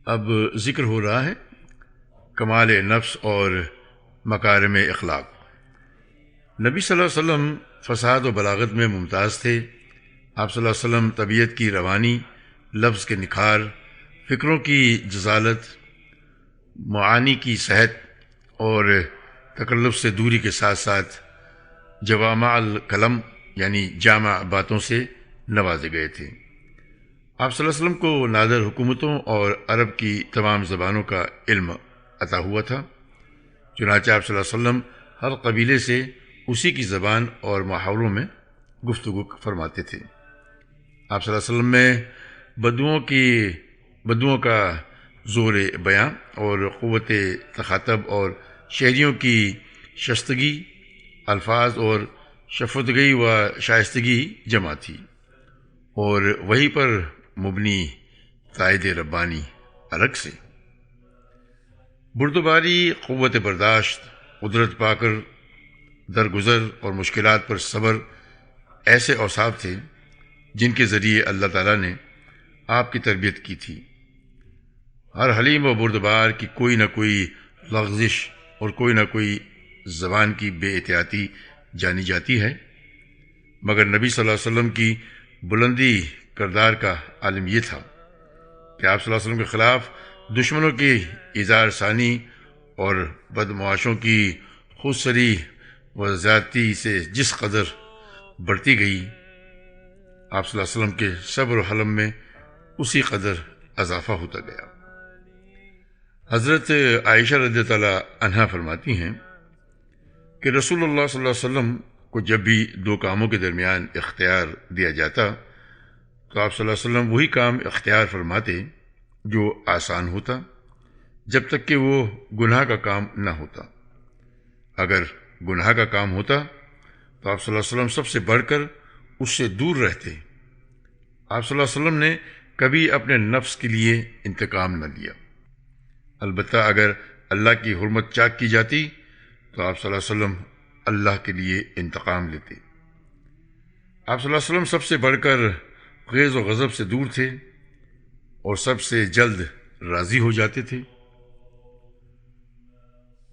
اب ذکر ہو رہا ہے کمال نفس اور مکارم اخلاق۔ نبی صلی اللہ علیہ وسلم فصاحت و بلاغت میں ممتاز تھے۔ آپ صلی اللہ علیہ وسلم طبیعت کی روانی، لفظ کے نکھار، فکروں کی جزالت، معانی کی صحت اور تکلف سے دوری کے ساتھ ساتھ جوامع الکلم یعنی جامع باتوں سے نوازے گئے تھے۔ آپ صلی اللہ علیہ وسلم کو نادر حکومتوں اور عرب کی تمام زبانوں کا علم عطا ہوا تھا، چنانچہ آپ صلی اللہ علیہ وسلم ہر قبیلے سے اسی کی زبان اور محاوروں میں گفتگو فرماتے تھے۔ آپ صلی اللہ علیہ وسلم میں بدوؤں کا زور بیاں اور قوت تخاطب اور شہریوں کی شستگی، الفاظ اور شفتگی و شائستگی جمع تھی، اور وہی پر مبنی تائید ربانی الگ سے۔ بردباری، قوت برداشت، قدرت پا کر درگزر اور مشکلات پر صبر ایسے اوصاف تھے جن کے ذریعے اللہ تعالیٰ نے آپ کی تربیت کی تھی۔ ہر حلیم و بردبار کی کوئی نہ کوئی لغزش اور کوئی نہ کوئی زبان کی بے احتیاطی جانی جاتی ہے، مگر نبی صلی اللہ علیہ وسلم کی بلندی کردار کا عالم یہ تھا کہ آپ صلی اللہ علیہ وسلم کے خلاف دشمنوں کی اظہار ثانی اور بدمعاشوں کی خودسری و زیادتی سے جس قدر بڑھتی گئی، آپ صلی اللہ علیہ وسلم کے صبر و حلم میں اسی قدر اضافہ ہوتا گیا۔ حضرت عائشہ رضی اللہ عنہا فرماتی ہیں کہ رسول اللہ صلی اللہ علیہ وسلم کو جب بھی دو کاموں کے درمیان اختیار دیا جاتا تو آپ صلی اللہ علیہ وسلم وہی کام اختیار فرماتے جو آسان ہوتا، جب تک کہ وہ گناہ کا کام نہ ہوتا۔ اگر گناہ کا کام ہوتا تو آپ صلی اللہ علیہ وسلم سب سے بڑھ کر اس سے دور رہتے۔ آپ صلی اللہ علیہ وسلم نے کبھی اپنے نفس کے لیے انتقام نہ لیا، البتہ اگر اللہ کی حرمت چاک کی جاتی تو آپ صلی اللہ علیہ وسلم اللہ کے لیے انتقام لیتے۔ آپ صلی اللہ علیہ وسلم سب سے بڑھ کر غیظ و غضب سے دور تھے اور سب سے جلد راضی ہو جاتے تھے۔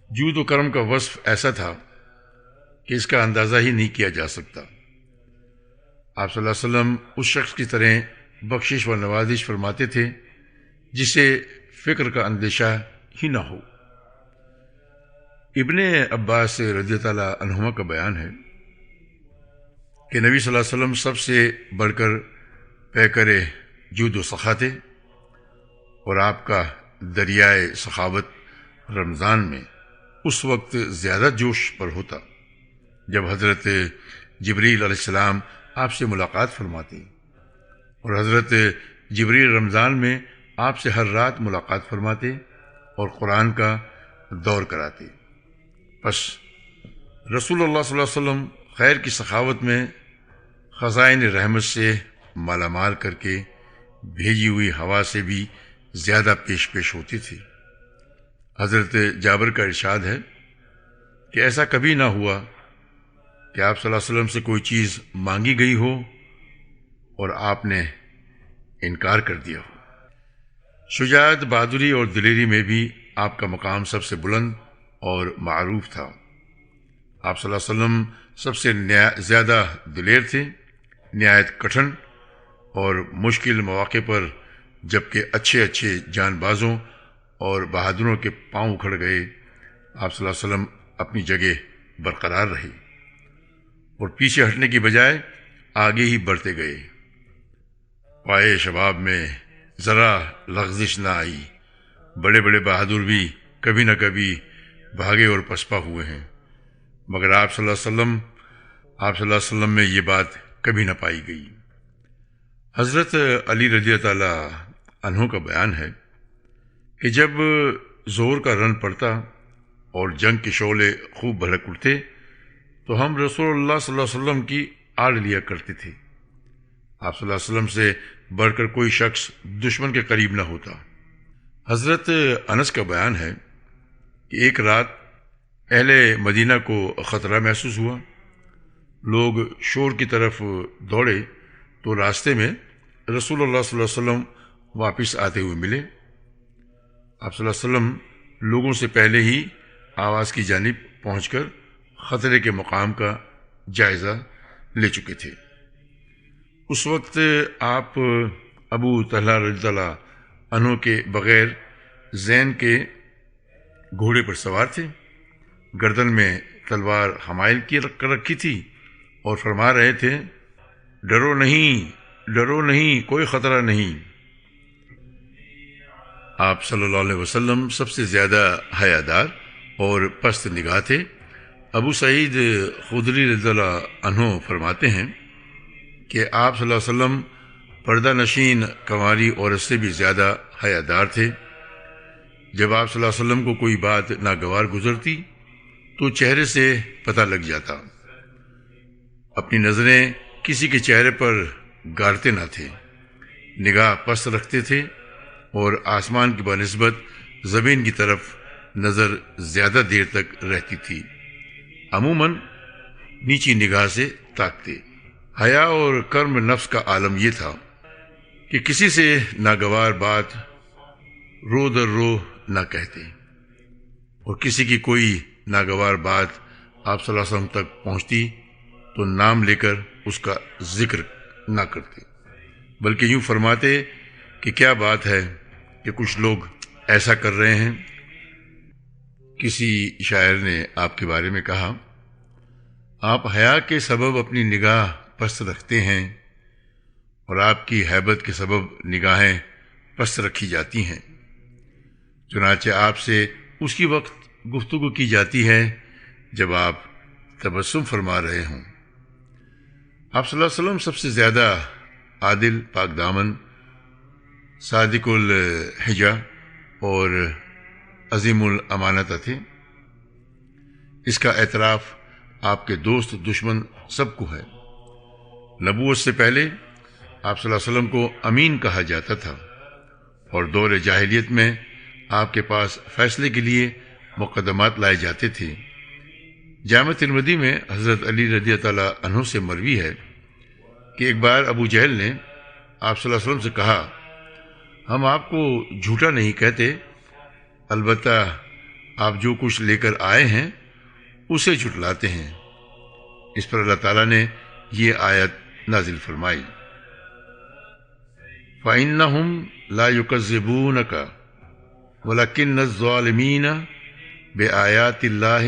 جود و کرم کا وصف ایسا تھا کہ اس کا اندازہ ہی نہیں کیا جا سکتا۔ آپ صلی اللہ علیہ وسلم اس شخص کی طرح بخشش و نوازش فرماتے تھے جسے فکر کا اندیشہ ہی نہ ہو۔ ابن عباس رضی اللہ عنہما کا بیان ہے کہ نبی صلی اللہ علیہ وسلم سب سے بڑھ کر پیکر جود و سخا تھے، اور آپ کا دریائے سخاوت رمضان میں اس وقت زیادہ جوش پر ہوتا جب حضرت جبریل علیہ السلام آپ سے ملاقات فرماتے، اور حضرت جبریل رمضان میں آپ سے ہر رات ملاقات فرماتے اور قرآن کا دور کراتے۔ پس رسول اللہ صلی اللہ علیہ وسلم خیر کی سخاوت میں خزائن رحمت سے مالا مال کر کے بھیجی ہوئی ہوا سے بھی زیادہ پیش ہوتی تھی۔ حضرت جابر کا ارشاد ہے کہ ایسا کبھی نہ ہوا کہ آپ صلی اللہ علیہ وسلم سے کوئی چیز مانگی گئی ہو اور آپ نے انکار کر دیا ہو۔ شجاعت، بہادری اور دلیری میں بھی آپ کا مقام سب سے بلند اور معروف تھا۔ آپ صلی اللہ علیہ وسلم سب سے زیادہ دلیر تھے، نہایت کٹھن اور مشکل مواقع پر جبکہ اچھے جان بازوں اور بہادروں کے پاؤں اکھڑ گئے، آپ صلی اللہ علیہ وسلم اپنی جگہ برقرار رہے اور پیچھے ہٹنے کی بجائے آگے ہی بڑھتے گئے۔ پائے شباب میں ذرا لغزش نہ آئی، بڑے بہادر بھی کبھی نہ کبھی بھاگے اور پسپا ہوئے ہیں، مگر آپ صلی اللہ علیہ وسلم میں یہ بات کبھی نہ پائی گئی۔ حضرت علی رضی اللہ عنہ کا بیان ہے کہ جب زور کا رن پڑتا اور جنگ کے شعلے خوب بھڑک اٹھتے تو ہم رسول اللہ صلی اللہ علیہ وسلم کی آڑ لیا کرتے تھے۔ آپ صلی اللہ علیہ وسلم سے بڑھ کر کوئی شخص دشمن کے قریب نہ ہوتا۔ حضرت انس کا بیان ہے کہ ایک رات اہل مدینہ کو خطرہ محسوس ہوا، لوگ شور کی طرف دوڑے تو راستے میں رسول اللہ صلی اللہ علیہ وسلم واپس آتے ہوئے ملے۔ آپ صلی اللہ علیہ وسلم لوگوں سے پہلے ہی آواز کی جانب پہنچ کر خطرے کے مقام کا جائزہ لے چکے تھے۔ اس وقت آپ ابو طلحہ رضی اللہ عنہ کے بغیر زین کے گھوڑے پر سوار تھے، گردن میں تلوار حمائل کی رکھی تھی اور فرما رہے تھے، ڈرو نہیں، کوئی خطرہ نہیں۔ آپ صلی اللہ علیہ وسلم سب سے زیادہ حیادار اور پست نگاہ تھے۔ ابو سعید خدری رضی اللہ عنہ فرماتے ہیں کہ آپ صلی اللہ علیہ وسلم پردہ نشین کنواری عورت سے بھی زیادہ حیادار تھے۔ جب آپ صلی اللہ علیہ وسلم کو کوئی بات ناگوار گزرتی تو چہرے سے پتہ لگ جاتا۔ اپنی نظریں کسی کے چہرے پر گارتے نہ تھے، نگاہ پست رکھتے تھے اور آسمان کی بنسبت زمین کی طرف نظر زیادہ دیر تک رہتی تھی، عموماً نیچی نگاہ سے تاکتے۔ حیا اور کرم نفس کا عالم یہ تھا کہ کسی سے ناگوار بات رو در رو نہ کہتے، اور کسی کی کوئی ناگوار بات آپ صلی اللہ علیہ وسلم تک پہنچتی تو نام لے کر اس کا ذکر نہ کرتے، بلکہ یوں فرماتے کہ کیا بات ہے کہ کچھ لوگ ایسا کر رہے ہیں۔ کسی شاعر نے آپ کے بارے میں کہا، آپ حیا کے سبب اپنی نگاہ پست رکھتے ہیں اور آپ کی ہیبت کے سبب نگاہیں پست رکھی جاتی ہیں، چنانچہ آپ سے اس کی وقت گفتگو کی جاتی ہے جب آپ تبسم فرما رہے ہوں۔ آپ صلی اللہ علیہ وسلم سب سے زیادہ عادل، پاک دامن، صادق الحجہ اور عظیم الامانت تھے۔ اس کا اعتراف آپ کے دوست دشمن سب کو ہے۔ نبوت سے پہلے آپ صلی اللہ علیہ وسلم کو امین کہا جاتا تھا، اور دور جاہلیت میں آپ کے پاس فیصلے کے لیے مقدمات لائے جاتے تھے۔ جامع ترمذی میں حضرت علی رضی اللہ عنہ سے مروی ہے کہ ایک بار ابو جہل نے آپ صلی اللہ علیہ وسلم سے کہا، ہم آپ کو جھوٹا نہیں کہتے، البتہ آپ جو کچھ لے کر آئے ہیں اسے جھٹلاتے ہیں۔ اس پر اللہ تعالیٰ نے یہ آیت نازل فرمائی، فَإِنَّهُمْ لَا يُكَذِّبُونَكَ وَلَكِنَّ الظَّالِمِينَ بِآيَاتِ اللَّهِ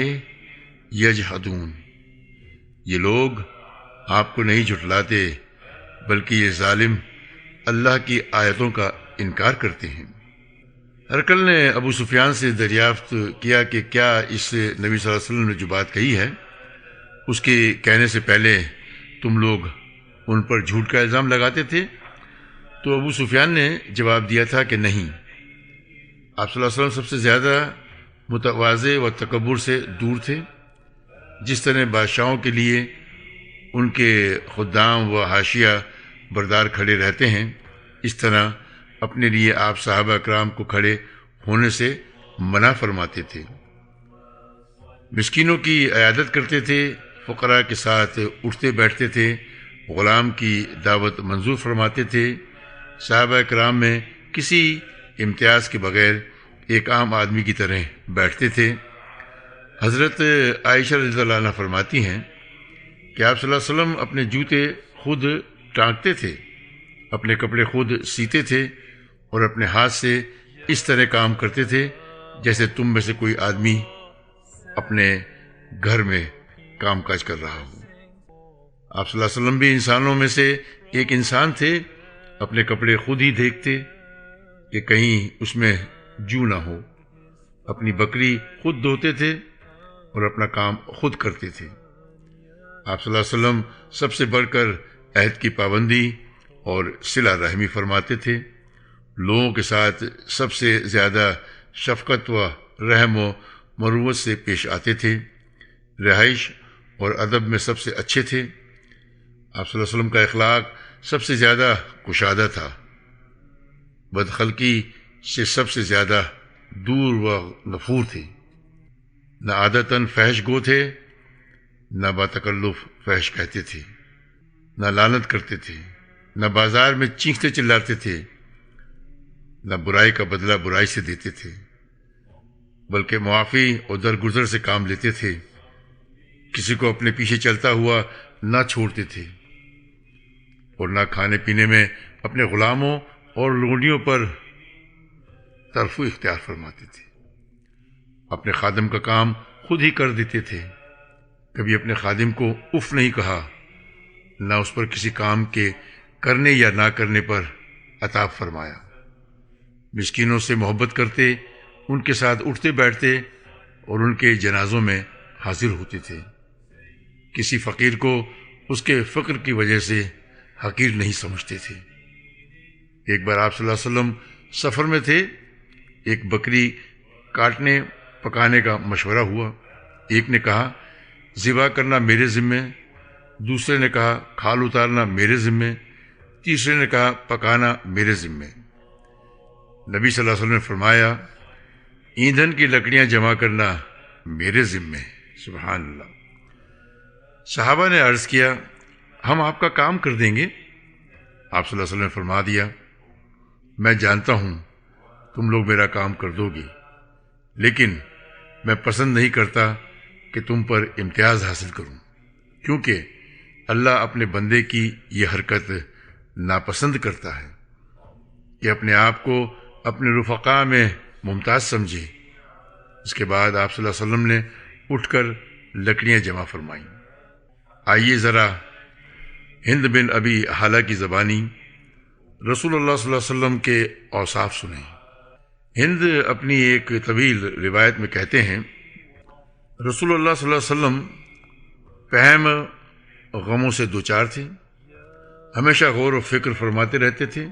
يَجْحَدُونَ۔ یہ لوگ آپ کو نہیں جھٹلاتے بلکہ یہ ظالم اللہ کی آیتوں کا انکار کرتے ہیں۔ ہرقل نے ابو سفیان سے دریافت کیا کہ کیا اس نبی صلی اللہ علیہ وسلم نے جو بات کہی ہے اس کے کہنے سے پہلے تم لوگ ان پر جھوٹ کا الزام لگاتے تھے؟ تو ابو سفیان نے جواب دیا تھا کہ نہیں، آپ صلی اللہ علیہ وسلم سب سے زیادہ متواضع و تکبر سے دور تھے۔ جس طرح بادشاہوں کے لیے ان کے خدام و حاشیہ بردار کھڑے رہتے ہیں، اس طرح اپنے لیے آپ صحابہ اکرام کو کھڑے ہونے سے منع فرماتے تھے، مسکینوں کی عیادت کرتے تھے، فقراء کے ساتھ اٹھتے بیٹھتے تھے، غلام کی دعوت منظور فرماتے تھے، صحابہ اکرام میں کسی امتیاز کے بغیر ایک عام آدمی کی طرح بیٹھتے تھے۔ حضرت عائشہ رضی اللہ عنہ فرماتی ہیں کہ آپ صلی اللہ علیہ وسلم اپنے جوتے خود ٹانکتے تھے، اپنے کپڑے خود سیتے تھے اور اپنے ہاتھ سے اس طرح کام کرتے تھے جیسے تم میں سے کوئی آدمی اپنے گھر میں کام کاج کر رہا ہو۔ آپ صلی اللہ علیہ وسلم بھی انسانوں میں سے ایک انسان تھے، اپنے کپڑے خود ہی دیکھتے کہ کہیں اس میں جو نہ ہو، اپنی بکری خود دھوتے تھے اور اپنا کام خود کرتے تھے۔ آپ صلی اللہ علیہ وسلم سب سے بڑھ کر عہد کی پابندی اور صلہ رحمی فرماتے تھے، لوگوں کے ساتھ سب سے زیادہ شفقت و رحم و مروت سے پیش آتے تھے، رہائش اور ادب میں سب سے اچھے تھے۔ آپ صلی اللہ علیہ وسلم کا اخلاق سب سے زیادہ کشادہ تھا، بدخلقی سے سب سے زیادہ دور و نفور تھے، نہ عادتاً فحش گو تھے، نہ باتکلف فحش کہتے تھے، نہ لعنت کرتے تھے، نہ بازار میں چیختے چلاتے تھے، نہ برائی کا بدلہ برائی سے دیتے تھے۔ بلکہ معافی اور درگزر سے کام لیتے تھے، کسی کو اپنے پیچھے چلتا ہوا نہ چھوڑتے تھے، اور نہ کھانے پینے میں اپنے غلاموں اور لونڈیوں پر ترفع اختیار فرماتے تھے۔ اپنے خادم کا کام خود ہی کر دیتے تھے، کبھی اپنے خادم کو اف نہیں کہا، نہ اس پر کسی کام کے کرنے یا نہ کرنے پر عتاب فرمایا۔ مسکینوں سے محبت کرتے، ان کے ساتھ اٹھتے بیٹھتے اور ان کے جنازوں میں حاضر ہوتے تھے۔ کسی فقیر کو اس کے فقر کی وجہ سے حقیر نہیں سمجھتے تھے۔ ایک بار آپ صلی اللہ علیہ وسلم سفر میں تھے، ایک بکری کاٹنے پکانے کا مشورہ ہوا۔ ایک نے کہا ذبح کرنا میرے ذمے، دوسرے نے کہا کھال اتارنا میرے ذمے، تیسرے نے کہا پکانا میرے ذمے۔ نبی صلی اللہ علیہ وسلم نے فرمایا ایندھن کی لکڑیاں جمع کرنا میرے ذمے۔ سبحان اللہ۔ صحابہ نے عرض کیا ہم آپ کا کام کر دیں گے۔ آپ صلی اللہ علیہ وسلم نے فرما دیا میں جانتا ہوں تم لوگ میرا کام کر دو گے، لیکن میں پسند نہیں کرتا کہ تم پر امتیاز حاصل کروں، کیونکہ اللہ اپنے بندے کی یہ حرکت ناپسند کرتا ہے کہ اپنے آپ کو اپنے رفقاء میں ممتاز سمجھے۔ اس کے بعد آپ صلی اللہ علیہ وسلم نے اٹھ کر لکڑیاں جمع فرمائیں۔ آئیے ذرا ہند بن ابی حالہ کی زبانی رسول اللہ صلی اللہ علیہ وسلم کے اوصاف سنیں۔ ہند اپنی ایک طویل روایت میں کہتے ہیں رسول اللہ صلی اللہ علیہ وسلم پہم غموں سے دوچار تھے، ہمیشہ غور و فکر فرماتے رہتے تھے،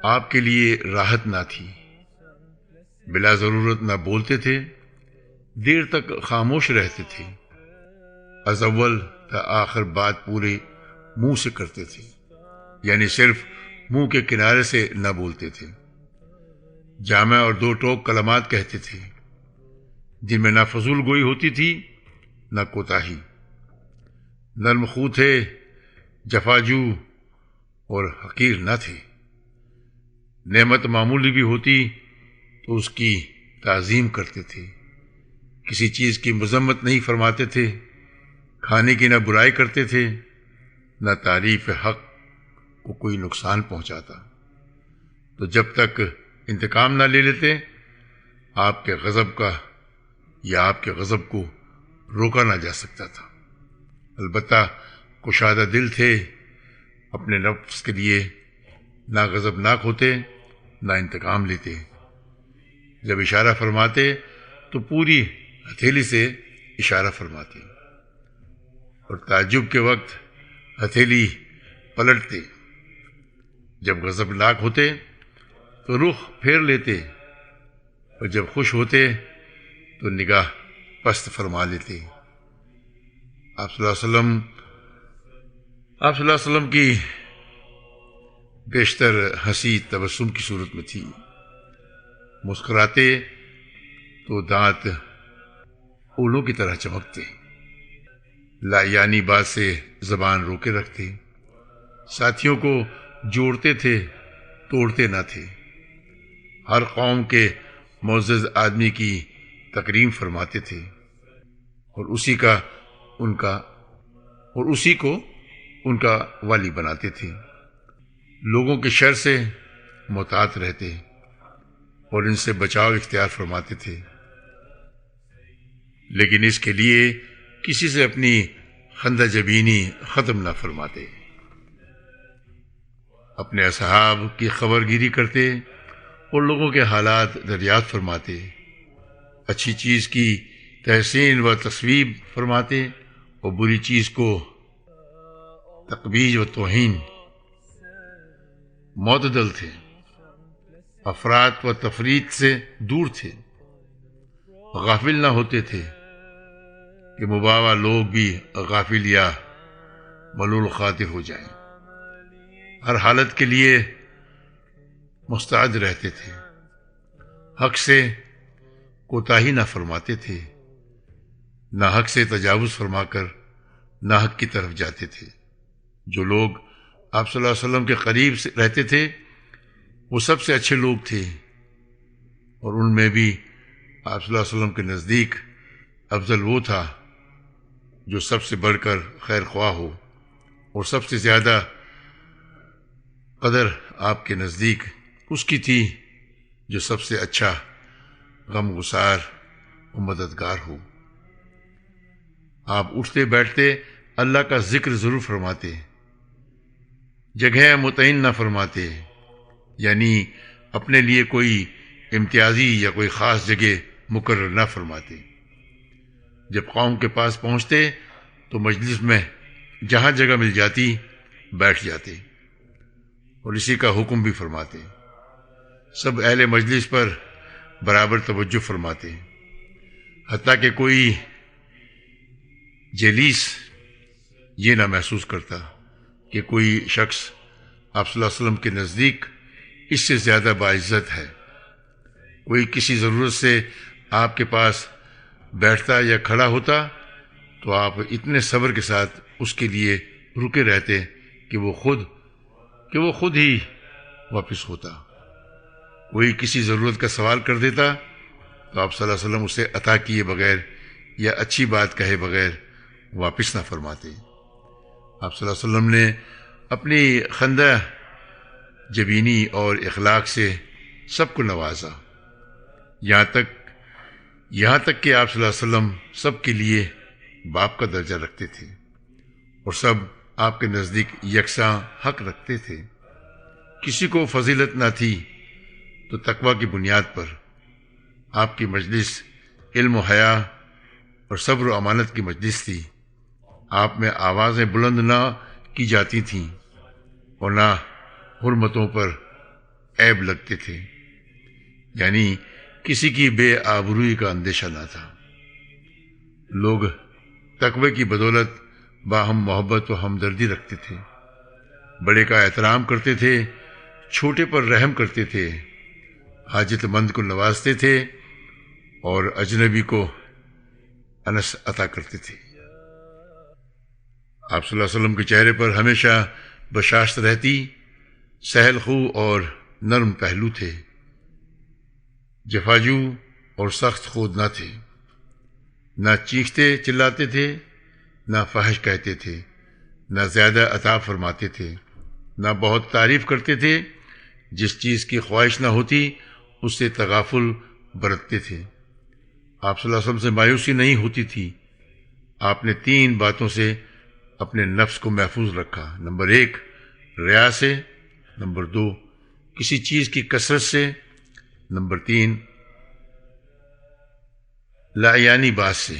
آپ کے لیے راحت نہ تھی، بلا ضرورت نہ بولتے تھے، دیر تک خاموش رہتے تھے، از اول تا آخر بات پورے منہ سے کرتے تھے، یعنی صرف منہ کے کنارے سے نہ بولتے تھے، جامع اور دو ٹوک کلمات کہتے تھے جن میں نہ فضول گوئی ہوتی تھی نہ کوتاہی، نرم خو تھے، جفاجو اور حقیر نہ تھے، نعمت معمولی بھی ہوتی تو اس کی تعظیم کرتے تھے، کسی چیز کی مذمت نہیں فرماتے تھے، کھانے کی نہ برائی کرتے تھے، نہ تعریف حق کو کوئی نقصان پہنچاتا، تو جب تک انتقام نہ لے لیتے آپ کے غضب کا یا آپ کے غضب کو روکا نہ جا سکتا تھا۔ البتہ کشادہ دل تھے، اپنے نفس کے لیے نہ غضبناک ہوتے نہ انتقام لیتے، جب اشارہ فرماتے تو پوری ہتھیلی سے اشارہ فرماتے، اور تعجب کے وقت ہتھیلی پلٹتے، جب غضبناک ہوتے تو رخ پھیر لیتے، اور جب خوش ہوتے تو نگاہ پست فرما لیتے۔ آپ صلی اللہ علیہ وسلم کی بیشتر ہنسی تبسم کی صورت میں تھی، مسکراتے تو دانت اولوں کی طرح چمکتے، لا یعنی بات سے زبان روکے رکھتے، ساتھیوں کو جوڑتے تھے توڑتے نہ تھے، ہر قوم کے معزز آدمی کی تکریم فرماتے تھے، اور اسی کو ان کا والی بناتے تھے، لوگوں کے شر سے محتاط رہتے اور ان سے بچاؤ اختیار فرماتے تھے، لیکن اس کے لیے کسی سے اپنی خندہ جبینی ختم نہ فرماتے، اپنے اصحاب کی خبر گیری کرتے اور لوگوں کے حالات دریافت فرماتے، اچھی چیز کی تحسین و تصویب فرماتے اور بری چیز کو تقبیح و توہین، معتدل تھے، افراط و تفریط سے دور تھے، غافل نہ ہوتے تھے کہ مباوا لوگ بھی غافل یا ملول خاطر ہو جائیں، ہر حالت کے لیے مستعد رہتے تھے، حق سے کوتاہی نہ فرماتے تھے، نہ حق سے تجاوز فرما کر نہ حق کی طرف جاتے تھے۔ جو لوگ آپ صلی اللہ علیہ وسلم کے قریب رہتے تھے وہ سب سے اچھے لوگ تھے، اور ان میں بھی آپ صلی اللہ علیہ وسلم کے نزدیک افضل وہ تھا جو سب سے بڑھ کر خیر خواہ ہو، اور سب سے زیادہ قدر آپ کے نزدیک اس کی تھی جو سب سے اچھا غم گسار و مددگار ہو۔ آپ اٹھتے بیٹھتے اللہ کا ذکر ضرور فرماتے، جگہ متعین نہ فرماتے، یعنی اپنے لیے کوئی امتیازی یا کوئی خاص جگہ مقرر نہ فرماتے۔ جب قوم کے پاس پہنچتے تو مجلس میں جہاں جگہ مل جاتی بیٹھ جاتے، اور اسی کا حکم بھی فرماتے۔ سب اہل مجلس پر برابر توجہ فرماتے، حتیٰ کہ کوئی جلیس یہ نہ محسوس کرتا کہ کوئی شخص آپ صلی اللہ علیہ وسلم کے نزدیک اس سے زیادہ باعزت ہے۔ کوئی کسی ضرورت سے آپ کے پاس بیٹھتا یا کھڑا ہوتا تو آپ اتنے صبر کے ساتھ اس کے لیے رکے رہتے کہ وہ خود ہی واپس ہوتا۔ کوئی کسی ضرورت کا سوال کر دیتا تو آپ صلی اللہ علیہ وسلم اسے عطا کیے بغیر یا اچھی بات کہے بغیر واپس نہ فرماتے۔ آپ صلی اللہ علیہ وسلم نے اپنی خندہ جبینی اور اخلاق سے سب کو نوازا، یہاں تک کہ آپ صلی اللہ علیہ وسلم سب کے لیے باپ کا درجہ رکھتے تھے، اور سب آپ کے نزدیک یکساں حق رکھتے تھے۔ کسی کو فضیلت نہ تھی تو تقوی کی بنیاد پر آپ کی مجلس علم و حیا اور صبر و امانت کی مجلس تھی۔ آپ میں آوازیں بلند نہ کی جاتی تھیں اور نہ حرمتوں پر عیب لگتے تھے، یعنی کسی کی بے آبروئی کا اندیشہ نہ تھا۔ لوگ تقوی کی بدولت باہم محبت و ہمدردی رکھتے تھے، بڑے کا احترام کرتے تھے، چھوٹے پر رحم کرتے تھے، حاجت مند کو نوازتے تھے اور اجنبی کو انس عطا کرتے تھے۔ آپ صلی اللہ علیہ وسلم کے چہرے پر ہمیشہ بشاشت رہتی، سہل خو اور نرم پہلو تھے، جفاجو اور سخت خود نہ تھے، نہ چیختے چلاتے تھے، نہ فحش کہتے تھے، نہ زیادہ عطا فرماتے تھے، نہ بہت تعریف کرتے تھے۔ جس چیز کی خواہش نہ ہوتی اس سے تغافل برتتے تھے۔ آپ صلی اللہ علیہ وسلم سے مایوسی نہیں ہوتی تھی۔ آپ نے 3 باتوں سے اپنے نفس کو محفوظ رکھا۔ نمبر 1 ریا سے، نمبر 2 کسی چیز کی کثرت سے، نمبر 3 لایانی بات سے،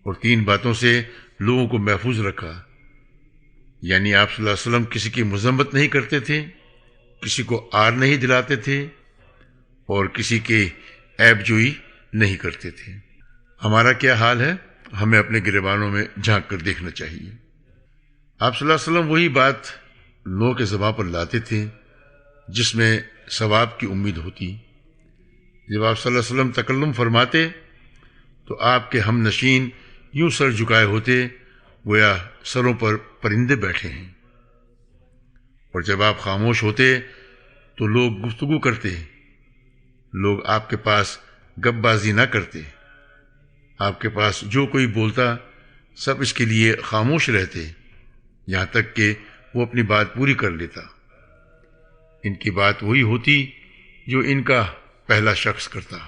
اور 3 باتوں سے لوگوں کو محفوظ رکھا، یعنی آپ صلی اللہ علیہ وسلم کسی کی مذمت نہیں کرتے تھے، کسی کو آر نہیں دلاتے تھے اور کسی کے عیب جوئی نہیں کرتے تھے۔ ہمارا کیا حال ہے؟ ہمیں اپنے گریبانوں میں جھانک کر دیکھنا چاہیے۔ آپ صلی اللہ علیہ وسلم وہی بات لوگوں کے زبان پر لاتے تھے جس میں ثواب کی امید ہوتی۔ جب آپ صلی اللہ علیہ وسلم تکلم فرماتے تو آپ کے ہم نشین یوں سر جھکائے ہوتے گویا سروں پر پرندے بیٹھے ہیں، اور جب آپ خاموش ہوتے تو لوگ گفتگو کرتے، لوگ آپ کے پاس گپ بازی نہ کرتے۔ آپ کے پاس جو کوئی بولتا سب اس کے لیے خاموش رہتے، یہاں تک کہ وہ اپنی بات پوری کر لیتا۔ ان کی بات وہی ہوتی جو ان کا پہلا شخص کرتا۔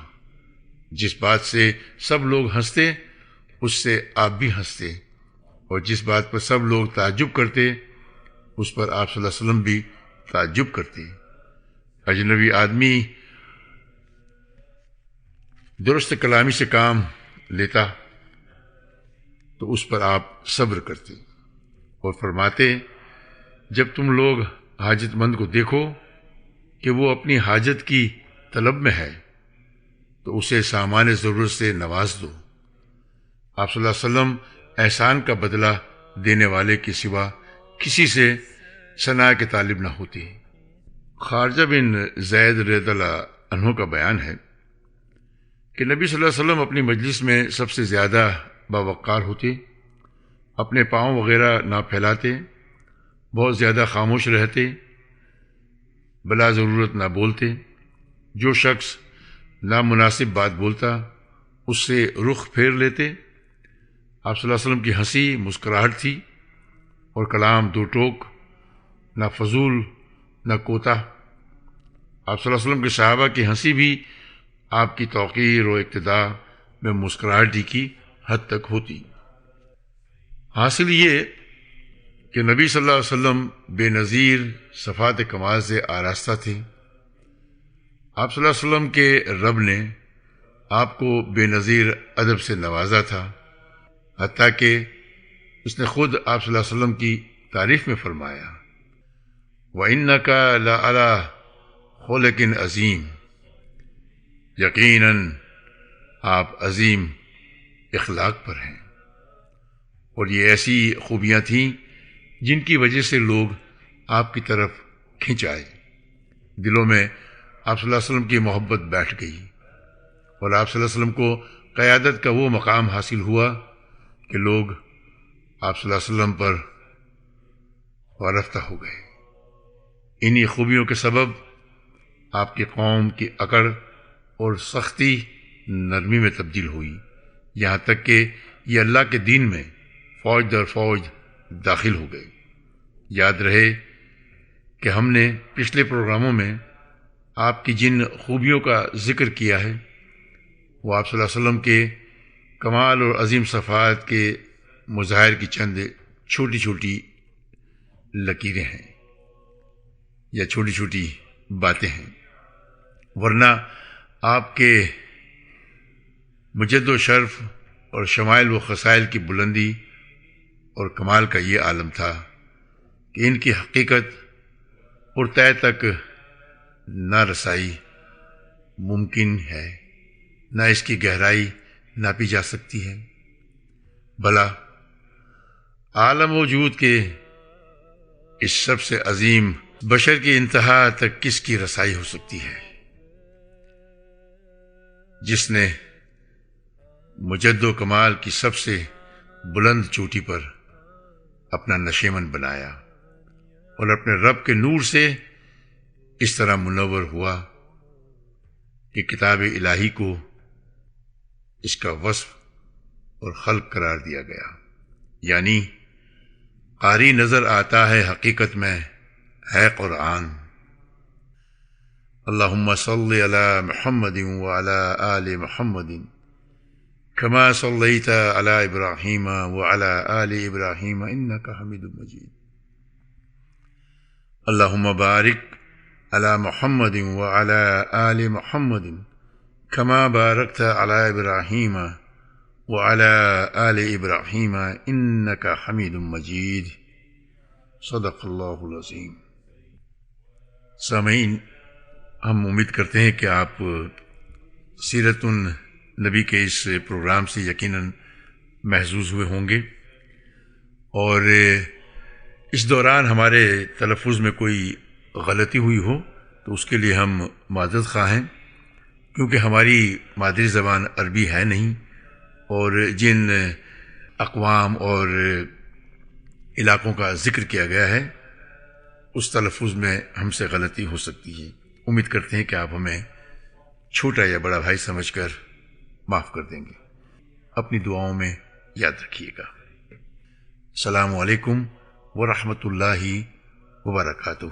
جس بات سے سب لوگ ہنستے اس سے آپ بھی ہنستے، اور جس بات پر سب لوگ تعجب کرتے اس پر آپ صلی اللہ علیہ وسلم بھی تعجب کرتے۔ اجنبی آدمی درست کلامی سے کام لیتا تو اس پر آپ صبر کرتے اور فرماتے، جب تم لوگ حاجت مند کو دیکھو کہ وہ اپنی حاجت کی طلب میں ہے تو اسے سامان ضرورت سے نواز دو۔ آپ صلی اللہ علیہ وسلم احسان کا بدلہ دینے والے کے سوا کسی سے ثنا کے طالب نہ ہوتے۔ خارجہ بن زید رضی اللہ عنہ کا بیان ہے کہ نبی صلی اللہ علیہ وسلم اپنی مجلس میں سب سے زیادہ باوقار ہوتے، اپنے پاؤں وغیرہ نہ پھیلاتے، بہت زیادہ خاموش رہتے، بلا ضرورت نہ بولتے۔ جو شخص نامناسب بات بولتا اس سے رخ پھیر لیتے۔ آپ صلی اللہ علیہ وسلم کی ہنسی مسکراہٹ تھی اور کلام دو ٹوک، نہ فضول نہ کوتا۔ آپ صلی اللہ علیہ وسلم کے صحابہ کی ہنسی بھی آپ کی توقیر و اقتداء میں مسکراہٹ کی حد تک ہوتی۔ حاصل یہ کہ نبی صلی اللہ علیہ وسلم بے نظیر صفات کمال سے آراستہ تھے۔ آپ صلی اللہ علیہ وسلم کے رب نے آپ کو بے نظیر ادب سے نوازا تھا، حتیٰ کہ اس نے خود آپ صلی اللہ علیہ وسلم کی تعریف میں فرمایا، وَإِنَّكَ لَعَلَىٰ خُلُقٍ عَظِيمٍ، یقیناً آپ عظیم اخلاق پر ہیں۔ اور یہ ایسی خوبیاں تھیں جن کی وجہ سے لوگ آپ کی طرف کھنچ آئے، دلوں میں آپ صلی اللہ علیہ وسلم کی محبت بیٹھ گئی، اور آپ صلی اللہ علیہ وسلم کو قیادت کا وہ مقام حاصل ہوا کہ لوگ آپ صلی اللہ علیہ وسلم پر وارفتہ ہو گئے۔ انہی خوبیوں کے سبب آپ کی قوم کی اکڑ اور سختی نرمی میں تبدیل ہوئی، یہاں تک کہ یہ اللہ کے دین میں فوج در فوج داخل ہو گئے۔ یاد رہے کہ ہم نے پچھلے پروگراموں میں آپ کی جن خوبیوں کا ذکر کیا ہے وہ آپ صلی اللہ علیہ وسلم کے کمال اور عظیم صفات کے مظاہر کی چند چھوٹی چھوٹی لکیریں ہیں یا چھوٹی چھوٹی باتیں ہیں، ورنہ آپ کے مجد و شرف اور شمائل و خصائل کی بلندی اور کمال کا یہ عالم تھا کہ ان کی حقیقت اور طے تک نہ رسائی ممکن ہے، نہ اس کی گہرائی ناپی جا سکتی ہے۔ بھلا عالم وجود کے اس سب سے عظیم بشر کی انتہا تک کس کی رسائی ہو سکتی ہے، جس نے مجد و کمال کی سب سے بلند چوٹی پر اپنا نشیمن بنایا اور اپنے رب کے نور سے اس طرح منور ہوا کہ کتاب الہی کو اس کا وصف اور خلق قرار دیا گیا، یعنی قاری نظر آتا ہے، حقیقت میں ہے قرآن۔ اللہم صلی علی محمد وعلی آل محمد كما صليت على إبراهيم وعلى آل إبراهيم إنك حميد مجيد اللهم بارك على محمد وعلى آل محمد كما باركت على إبراهيم وعلى آل إبراهيم إنك حميد مجيد صدق اللہ العظیم۔ سامعین، ہم امید کرتے ہیں کہ آپ سیرت نبی کے اس پروگرام سے یقیناً محظوظ ہوئے ہوں گے، اور اس دوران ہمارے تلفظ میں کوئی غلطی ہوئی ہو تو اس کے لیے ہم معذرت خواہ ہیں، کیونکہ ہماری مادری زبان عربی ہے نہیں، اور جن اقوام اور علاقوں کا ذکر کیا گیا ہے اس تلفظ میں ہم سے غلطی ہو سکتی ہے۔ امید کرتے ہیں کہ آپ ہمیں چھوٹا یا بڑا بھائی سمجھ کر معاف کر دیں گے۔ اپنی دعاؤں میں یاد رکھیے گا۔ السلام علیکم ورحمۃ اللہ وبرکاتہ۔